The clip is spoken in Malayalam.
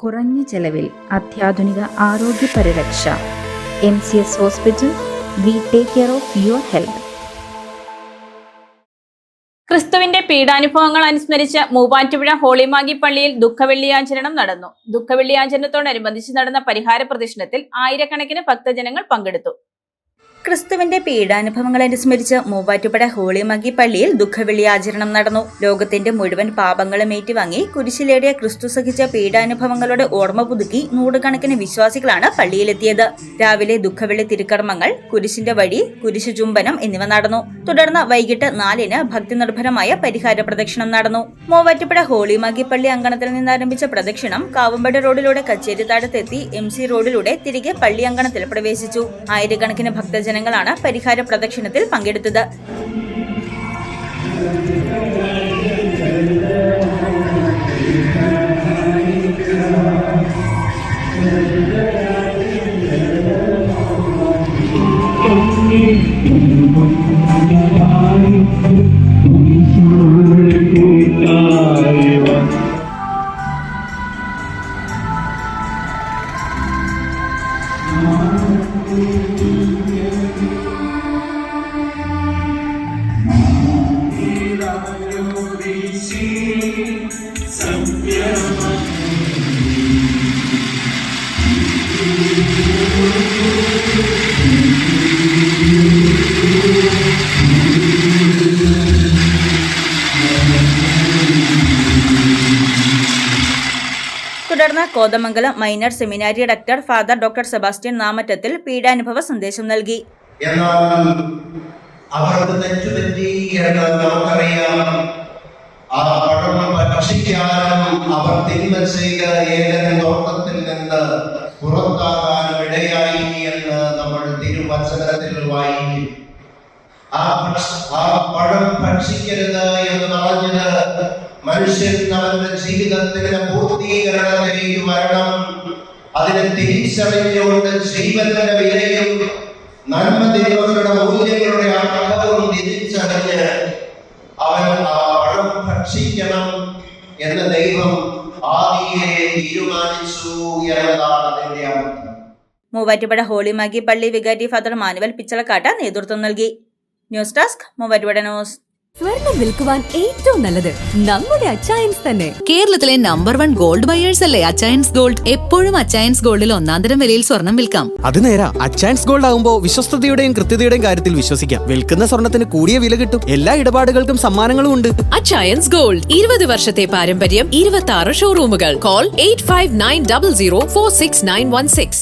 കുറഞ്ഞ ചെലവിൽ അത്യാധുനിക ആരോഗ്യ പരിരക്ഷ. MCS hospital. We take care of your health. ക്രിസ്തുവിന്റെ പീഡാനുഭവങ്ങൾ അനുസ്മരിച്ച് മൂവാറ്റുപുഴ ഹോളിമാഗി പള്ളിയിൽ ദുഃഖവെള്ളിയാചരണം നടന്നു. ദുഃഖവെള്ളിയാചരണത്തോടനുബന്ധിച്ച് നടന്ന പരിഹാര പ്രദക്ഷിണത്തിൽ ആയിരക്കണക്കിന് ഭക്തജനങ്ങൾ പങ്കെടുത്തു. ക്രിസ്തുവിന്റെ പീഡാനുഭവങ്ങൾ അനുസ്മരിച്ച് മൂവാറ്റുപുഴ ഹോളിമാഗി പള്ളിയിൽ ദുഃഖവെള്ളിയാചരണം നടന്നു. ലോകത്തിന്റെ മുഴുവൻ പാപങ്ങളും ഏറ്റുവാങ്ങി കുരിശിലേറിയ ക്രിസ്തു സഹിച്ച പീഡാനുഭവങ്ങളുടെ ഓർമ്മ പുതുക്കി നൂറുകണക്കിന് വിശ്വാസികളാണ് പള്ളിയിലെത്തിയത്. രാവിലെ ദുഃഖവെള്ളി തിരുക്കർമ്മങ്ങൾ, കുരിശിന്റെ വഴി, കുരിശു ചുംബനം എന്നിവ നടന്നു. തുടർന്ന് വൈകിട്ട് 4-ന് ഭക്തിനിർഭരമായ പരിഹാര പ്രദക്ഷിണം നടന്നു. മൂവാറ്റുപുഴ ഹോളിമാഗി പള്ളി അങ്കണത്തിൽ നിന്നാരംഭിച്ച പ്രദക്ഷിണം കാവുമ്പടി റോഡിലൂടെ കച്ചേരിത്താഴത്തെത്തി MC റോഡിലൂടെ തിരികെ പള്ളി അങ്കണത്തിൽ പ്രവേശിച്ചു. ആയിരക്കണക്കിന് ഭക്തജനങ്ങളാണ് പരിഹാര പ്രദക്ഷിണത്തിൽ പങ്കെടുത്തത്. തുടർന്ന് Kothamangalam minor seminary director father doctor Sebastian Namattathil പീഡാനുഭവ സന്ദേശം നൽകി. എന്നാൽ അവർക്ക് തെറ്റുപറ്റി എന്ന് നമുക്കറിയാം. ആ പഴം ഭക്ഷിക്കാനും അവർ തിന്മ ചെയ്ത് ഏതെങ്കിലും തോട്ടത്തിൽ നിന്ന് പുറത്താകാനും ഇടയായി എന്ന് നമ്മൾ തിരുവചനത്തിൽ വായിക്കും. ആ പഴം ഭക്ഷിക്കരുത് എന്ന് പറഞ്ഞത് മനുഷ്യൻ അവന്റെ ജീവിതത്തിന്റെ പൂർത്തീകരണത്തിലേക്ക് വരണം. അതിനെ തിരിച്ചറിഞ്ഞുകൊണ്ട് ജീവന്റെ വിലയും നന്മ തിന്മകളുടെ മൂല്യങ്ങളുടെ അർത്ഥവും തിരിച്ചറിഞ്ഞ് അവൻ ആ പഴം ഭക്ഷിക്കണം എന്ന് ദൈവം ആദിയെ തീരുമാനിച്ചു എന്നതാണ് അതിന്റെ അർത്ഥം. മൂവാറ്റുപുഴ ഹോളിമാഗി പള്ളി വികാരി ഫാദർ മാനുവൽ പിച്ചളക്കാട്ട് നേതൃത്വം നൽകി. News desk Muvattupuzha news. സ്വർണം വിൽക്കുവാൻ ഏറ്റവും നല്ലത് നമ്മുടെ അച്ചയൻസ് തന്നെ. കേരളത്തിലെ നമ്പർ 1 ഗോൾഡ് ബയേഴ്സ് അല്ലേ അച്ചയൻസ് ഗോൾഡ്. എപ്പോഴും അച്ചയൻസ് ഗോൾഡിൽ ഒന്നാന്തരം വിലയിൽ സ്വർണം വിൽക്കാം. അത് നേരാ. അച്ചയൻസ് ഗോൾഡ് ആകുമ്പോൾ വിശ്വസ്തയുടെയും കൃത്യതയുടെയും കാര്യത്തിൽ വിശ്വസിക്കാം. വിൽക്കുന്ന സ്വർണത്തിന് കൂടിയ വില കിട്ടും. എല്ലാ ഇടപാടുകൾക്കും സമ്മാനങ്ങളും ഉണ്ട്. അച്ചയൻസ് ഗോൾഡ് 20 വർഷത്തെ പാരമ്പര്യം, 26 ഷോറൂമുകൾ. കോൾ 8590046916.